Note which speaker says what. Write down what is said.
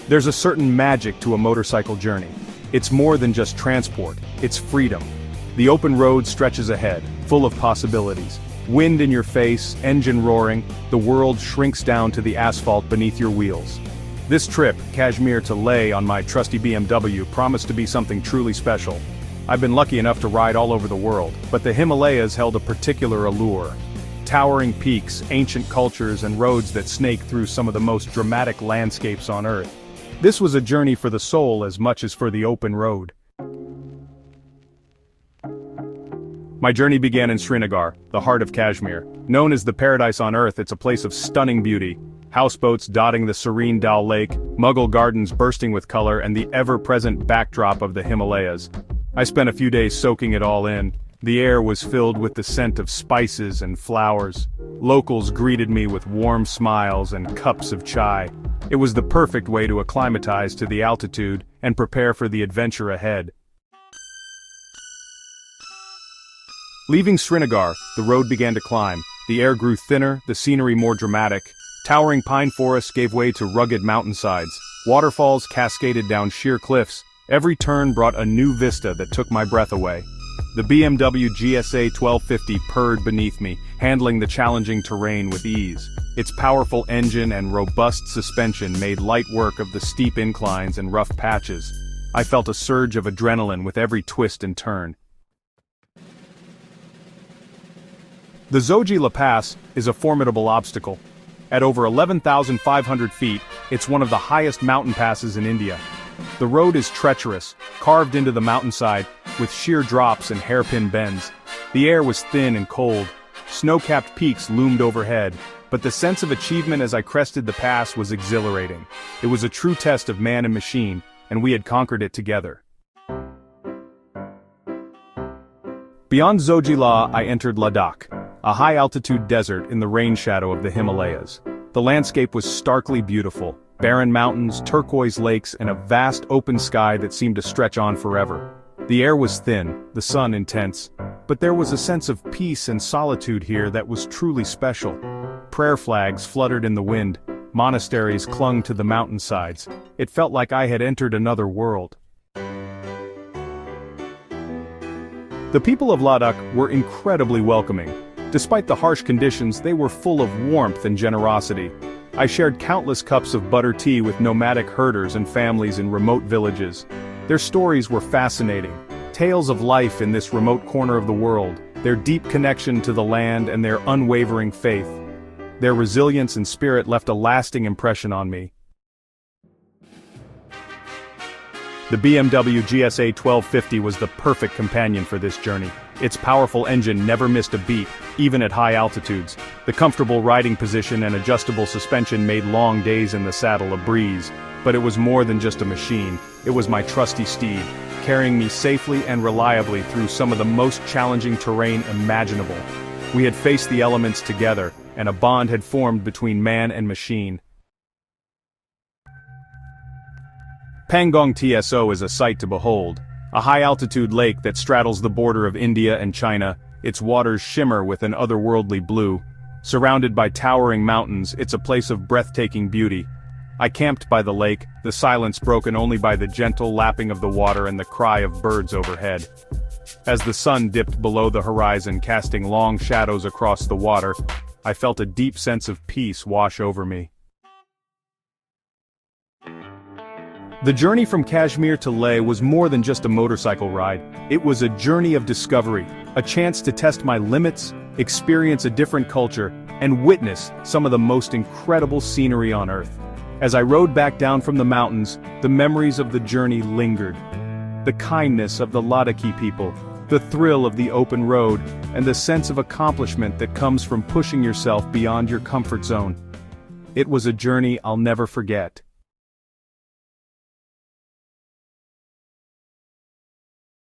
Speaker 1: There's a certain magic to a motorcycle journey. It's more than just transport, it's freedom. The open road stretches ahead, full of possibilities. Wind in your face, engine roaring, the world shrinks down to the asphalt beneath your wheels. This trip, Kashmir to Leh on my trusty BMW, promised to be something truly special. I've been lucky enough to ride all over the world, but the Himalayas held a particular allure. Towering peaks, ancient cultures, and roads that snake through some of the most dramatic landscapes on Earth. This was a journey for the soul as much as for the open road. My journey began in Srinagar, the heart of Kashmir. Known as the paradise on earth, it's a place of stunning beauty. Houseboats dotting the serene Dal Lake, Mughal gardens bursting with color, and the ever-present backdrop of the Himalayas. I spent a few days soaking it all in. The air was filled with the scent of spices and flowers. Locals greeted me with warm smiles and cups of chai. It was the perfect way to acclimatize to the altitude and prepare for the adventure ahead. Leaving Srinagar, the road began to climb. The air grew thinner, the scenery more dramatic. Towering pine forests gave way to rugged mountainsides. Waterfalls cascaded down sheer cliffs. Every turn brought a new vista that took my breath away. The BMW GSA 1250 purred beneath me, handling the challenging terrain with ease. Its powerful engine and robust suspension made light work of the steep inclines and rough patches. I felt a surge of adrenaline with every twist and turn. The Zojila Pass is a formidable obstacle. At over 11,500 feet, it's one of the highest mountain passes in India. The road is treacherous, carved into the mountainside, with sheer drops and hairpin bends. The air was thin and cold. Snow-capped peaks loomed overhead, but the sense of achievement as I crested the pass was exhilarating. It was a true test of man and machine, and we had conquered it together. Beyond Zojila, I entered Ladakh, a high-altitude desert in the rain shadow of the Himalayas. The landscape was starkly beautiful, barren mountains, turquoise lakes, and a vast open sky that seemed to stretch on forever. The air was thin, the sun intense, but there was a sense of peace and solitude here that was truly special. Prayer flags fluttered in the wind, monasteries clung to the mountainsides. It felt like I had entered another world. The people of Ladakh were incredibly welcoming. Despite the harsh conditions, they were full of warmth and generosity. I shared countless cups of butter tea with nomadic herders and families in remote villages. Their stories were fascinating. Tales of life in this remote corner of the world, their deep connection to the land and their unwavering faith. Their resilience and spirit left a lasting impression on me. The BMW GSA 1250 was the perfect companion for this journey. Its powerful engine never missed a beat, even at high altitudes. The comfortable riding position and adjustable suspension made long days in the saddle a breeze. But it was more than just a machine. It was my trusty steed, carrying me safely and reliably through some of the most challenging terrain imaginable. We had faced the elements together, and a bond had formed between man and machine. Pangong TSO is a sight to behold. A high-altitude lake that straddles the border of India and China, its waters shimmer with an otherworldly blue. Surrounded by towering mountains, it's a place of breathtaking beauty. I camped by the lake, the silence broken only by the gentle lapping of the water and the cry of birds overhead. As the sun dipped below the horizon, casting long shadows across the water, I felt a deep sense of peace wash over me. The journey from Kashmir to Leh was more than just a motorcycle ride. It was a journey of discovery, a chance to test my limits, experience a different culture, and witness some of the most incredible scenery on Earth. As I rode back down from the mountains, the memories of the journey lingered. The kindness of the Ladakhi people, the thrill of the open road, and the sense of accomplishment that comes from pushing yourself beyond your comfort zone. It was a journey I'll never forget.